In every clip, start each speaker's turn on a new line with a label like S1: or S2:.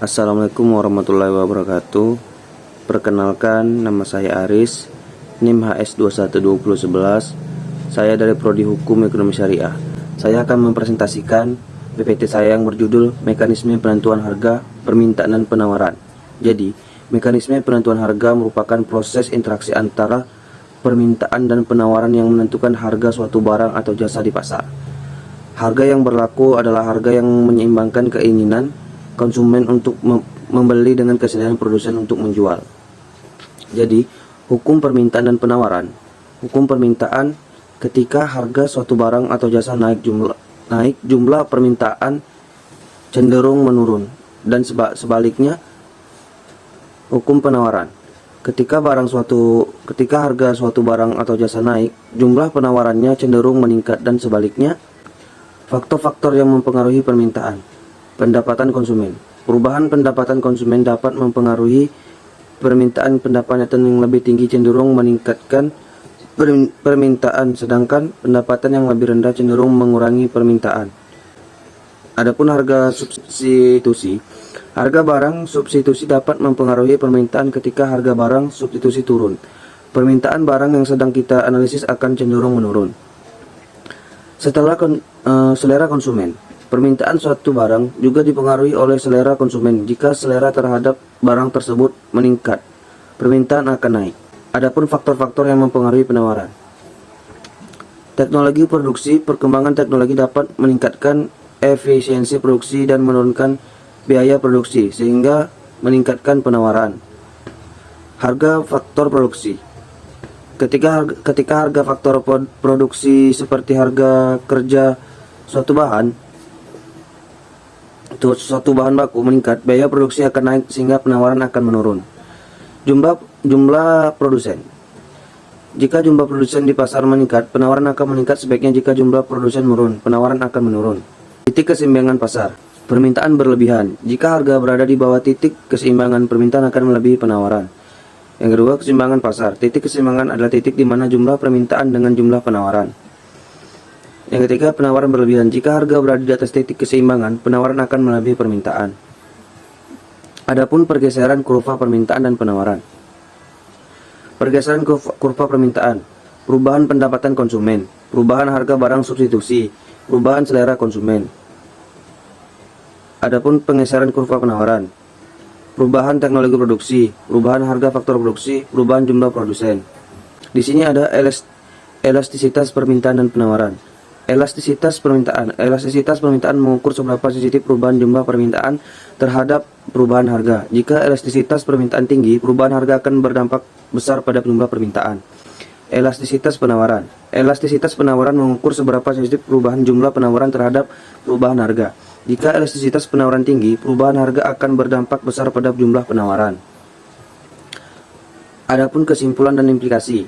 S1: Assalamualaikum warahmatullahi wabarakatuh. Perkenalkan, nama saya Aris, NIM HS212011. Saya dari Prodi Hukum Ekonomi Syariah. Saya akan mempresentasikan PPT saya yang berjudul Mekanisme Penentuan Harga, Permintaan dan Penawaran. Jadi, mekanisme penentuan harga merupakan proses interaksi antara permintaan dan penawaran yang menentukan harga suatu barang atau jasa di pasar. Harga yang berlaku adalah harga yang menyeimbangkan keinginan konsumen untuk membeli dengan kesediaan produsen untuk menjual. Jadi, hukum permintaan dan penawaran. Hukum permintaan, ketika harga suatu barang atau jasa naik, jumlah permintaan cenderung menurun, dan sebaliknya. Hukum penawaran, ketika harga suatu barang atau jasa naik, jumlah penawarannya cenderung meningkat, dan sebaliknya. Faktor-faktor yang mempengaruhi permintaan. Pendapatan konsumen. Perubahan pendapatan konsumen dapat mempengaruhi permintaan. Pendapatan yang lebih tinggi cenderung meningkatkan permintaan, sedangkan pendapatan yang lebih rendah cenderung mengurangi permintaan. Adapun harga substitusi. Harga barang substitusi dapat mempengaruhi permintaan ketika harga barang substitusi turun. Permintaan barang yang sedang kita analisis akan cenderung menurun. Setelah selera konsumen. Permintaan suatu barang juga dipengaruhi oleh selera konsumen. Jika selera terhadap barang tersebut meningkat, permintaan akan naik. Adapun faktor-faktor yang mempengaruhi penawaran. Teknologi produksi. Perkembangan teknologi dapat meningkatkan efisiensi produksi dan menurunkan biaya produksi, sehingga meningkatkan penawaran. Harga faktor produksi. Ketika harga faktor produksi seperti harga kerja suatu bahan baku meningkat, biaya produksi akan naik sehingga penawaran akan menurun. Jumlah produsen. Jika jumlah produsen di pasar meningkat, penawaran akan meningkat. Sebaiknya jika jumlah produsen menurun, penawaran akan menurun. Titik keseimbangan pasar. Permintaan berlebihan. Jika harga berada di bawah titik keseimbangan, permintaan akan melebihi penawaran. Yang kedua, keseimbangan pasar. Titik keseimbangan adalah titik di mana jumlah permintaan dengan jumlah penawaran. Yang ketiga, penawaran berlebihan. Jika harga berada di atas titik keseimbangan, penawaran akan melebihi permintaan. Adapun pergeseran kurva permintaan dan penawaran. Pergeseran kurva permintaan. Perubahan pendapatan konsumen. Perubahan harga barang substitusi. Perubahan selera konsumen. Adapun penggeseran kurva penawaran. Perubahan teknologi produksi, perubahan harga faktor produksi, perubahan jumlah produsen. Di sini ada elastisitas permintaan dan penawaran. Elastisitas permintaan mengukur seberapa sensitif perubahan jumlah permintaan terhadap perubahan harga. Jika elastisitas permintaan tinggi, perubahan harga akan berdampak besar pada jumlah permintaan. Elastisitas penawaran. Elastisitas penawaran mengukur seberapa sensitif perubahan jumlah penawaran terhadap perubahan harga. Jika elastisitas penawaran tinggi, perubahan harga akan berdampak besar pada jumlah penawaran. Adapun kesimpulan dan implikasi.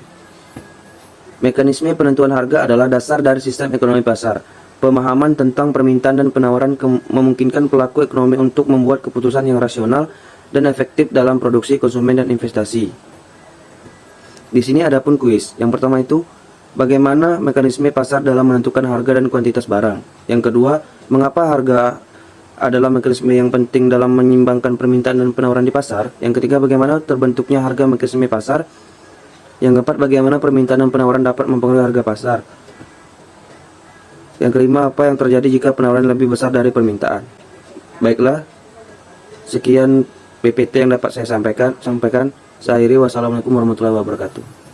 S1: Mekanisme penentuan harga adalah dasar dari sistem ekonomi pasar. Pemahaman tentang permintaan dan penawaran memungkinkan pelaku ekonomi untuk membuat keputusan yang rasional dan efektif dalam produksi, konsumen, dan investasi. Di sini adapun kuis. Yang pertama itu, bagaimana mekanisme pasar dalam menentukan harga dan kuantitas barang. Yang kedua, mengapa harga adalah mekanisme yang penting dalam menyeimbangkan permintaan dan penawaran di pasar. Yang ketiga, bagaimana terbentuknya harga mekanisme pasar. Yang keempat, bagaimana permintaan dan penawaran dapat mempengaruhi harga pasar. Yang kelima, apa yang terjadi jika penawaran lebih besar dari permintaan. Baiklah, sekian PPT yang dapat saya sampaikan. Saya akhiri. Wassalamualaikum warahmatullahi wabarakatuh.